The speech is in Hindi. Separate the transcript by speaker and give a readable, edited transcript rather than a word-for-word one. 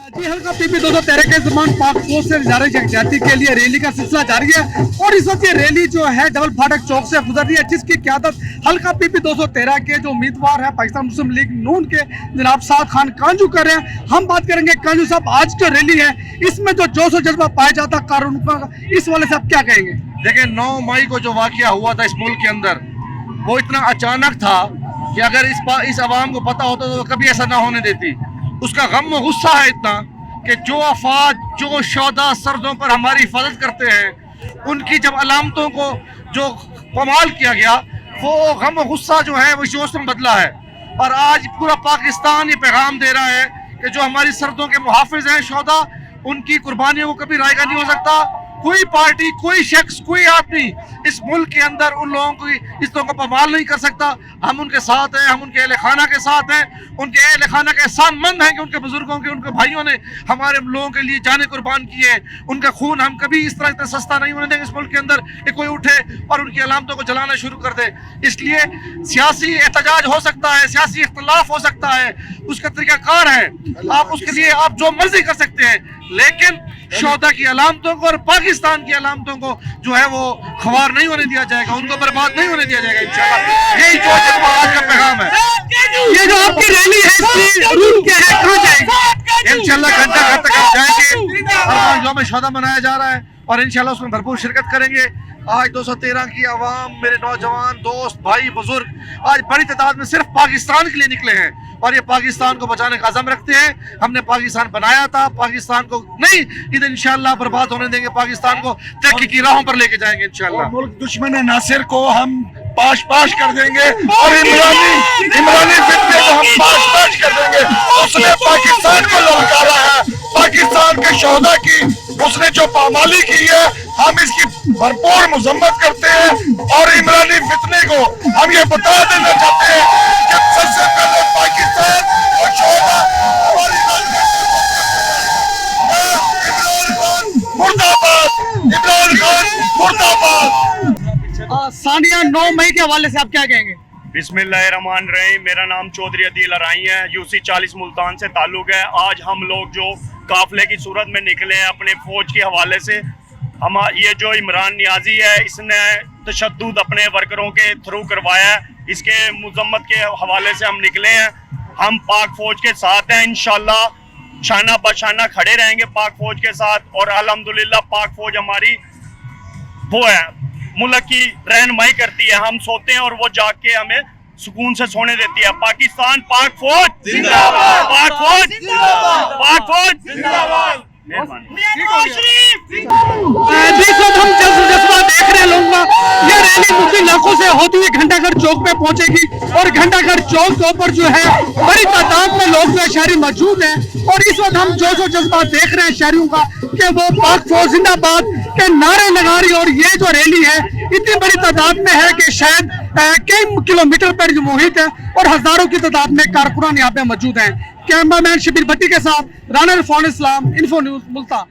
Speaker 1: जी हल्का पीपी 213 के जमान पाक फोर्स से जाती के लिए रैली का सिलसिला जारी है और इस वक्त ये रैली जो है डबल फाटक चौक से गुजर रही है, जिसकी क़यादत हल्का पीपी 213 के जो उम्मीदवार है पाकिस्तान मुस्लिम लीग नून के जनाब साद खान कांजू कर रहे हैं। हम बात करेंगे कांजू साहब, आज जो रैली है इसमें जो जोश और जज्बा पाया जाता है कानून का, इस वाले से आप क्या कहेंगे?
Speaker 2: देखिए 9 मई को जो वाकया हुआ था इस मुल्क के अंदर, वो इतना अचानक था कि अगर इस आवाम को पता होता तो कभी ऐसा ना होने देती। उसका गम व गुस्सा है इतना कि जो अफवाज जो शोदा सरदों पर हमारी हिफाजत करते हैं, उनकी जब अलामतों को जो कमाल किया गया, वो गम व गुस्सा जो है वो जोश में बदला है। और आज पूरा पाकिस्तान ये पैगाम दे रहा है कि जो हमारी सरदों के मुहाफिज हैं शोदा, उनकी कुर्बानियों को कभी रायगा नहीं हो सकता। कोई पार्टी, कोई शख्स, कोई आदमी इस मुल्क के अंदर उन लोगों को इस लोगों को पमाल नहीं कर सकता। हम उनके साथ हैं, हम उनके अहले खाना के साथ हैं, उनके अहले खाना के एहसानमंद हैं कि उनके बुजुर्गों के, उनके भाइयों ने हमारे लोगों के लिए जाने कुर्बान किए हैं। उनका खून हम कभी इस तरह इतना सस्ता नहीं होने देंगे इस मुल्क के अंदर कि कोई उठे और उनकी अलामतों को जलाना शुरू कर दे। इसलिए सियासी एहतजाज हो सकता है, सियासी इख्तलाफ हो सकता है, उसका तरीकाकार है, आप उसके लिए आप जो मर्जी कर सकते हैं, लेकिन शोहदा की अलामतों को और पाकिस्तान की अलामतों को जो है वो खवार नहीं होने दिया जाएगा, उनको बर्बाद नहीं होने दिया जाएगा इंशाल्लाह। यही जो आज का पैगाम है।
Speaker 1: ये जो आपकी रैली है इसकी रूट क्या है, कहाँ जाएगी?
Speaker 2: इंशाल्लाह घंटा घर तक हम जाएंगे। हर यौम शोहदा मनाया जा रहा है और इंशाल्लाह उसमें भरपूर शिरकत करेंगे। आज 213 की आवाम, मेरे नौजवान दोस्त, भाई, बुजुर्ग आज बड़ी तादाद में सिर्फ पाकिस्तान के लिए निकले हैं और ये पाकिस्तान को बचाने का अज़म रखते हैं। हमने पाकिस्तान बनाया था, पाकिस्तान को नहीं इधर इंशाल्लाह बर्बाद होने देंगे, पाकिस्तान को तरक्की की राहों पर लेके जाएंगे इंशाल्लाह।
Speaker 3: मुल्क दुश्मन नासिर को हम पाश पाश कर देंगे और इमरानी फितने को हम पाश पाश कर देंगे। उसने पाकिस्तान को ललकारा है, पाकिस्तान के शोहदा की उसने जो पामाली की है, हम इसकी भरपूर मजम्मत करते हैं। और इमरानी फितने को हम ये बता देना चाहते हैं कि सबसे पहले पाकिस्तान और शोहदा इमरान खान मुर्दाबाद।
Speaker 1: सानिया 9 मई के हवाले से आप क्या कहेंगे?
Speaker 4: बिस्मिल्लाहिर्रहमानिर्रहीम। मेरा नाम चौधरी अदील अराई है, यूसी 40 मुल्तान से ताल्लुक है। आज हम लोग जो काफले की सूरत में निकले हैं अपने फौज के हवाले से, हम ये जो इमरान नियाजी है इसने तशद्दुद अपने वर्करों के थ्रू करवाया है, इसके मुजम्मत के हवाले से हम निकले हैं। हम पाक फौज के साथ हैं, इंशाल्लाह शाना बशाना खड़े रहेंगे पाक फौज के साथ। और अल्हम्दुलिल्लाह पाक फौज हमारी वो है, मुल्क की रहनुमाई करती है। हम सोते हैं और वो जाग के हमें सुकून से सोने देती है। पाकिस्तान पाक फौज जिंदाबाद, पाक फौज जिंदाबाद, पाक फौज जिंदाबाद।
Speaker 1: हम जज्बा देख रहे हैं लोगों का। ये रैली मुस्लिम इलाकों से होती हुई घंटाघर चौक पे पहुंचेगी और घंटाघर चौक के ऊपर जो है बड़ी तादाद में लोग जो है शहरी मौजूद हैं और इस वक्त हम जोश और जज्बा देख रहे हैं शहरियों का कि वो पाक फौज जिंदाबाद के नारे लगा रही। और ये जो रैली है इतनी बड़ी तादाद में है कि शायद कई किलोमीटर पर जो मुहित है और हजारों की तादाद में कारकुनान यहाँ पे मौजूद हैं। कैमरामैन शबीर भट्टी के साथ राना इरफान इस्लाम, इन्फो न्यूज़ मुल्तान।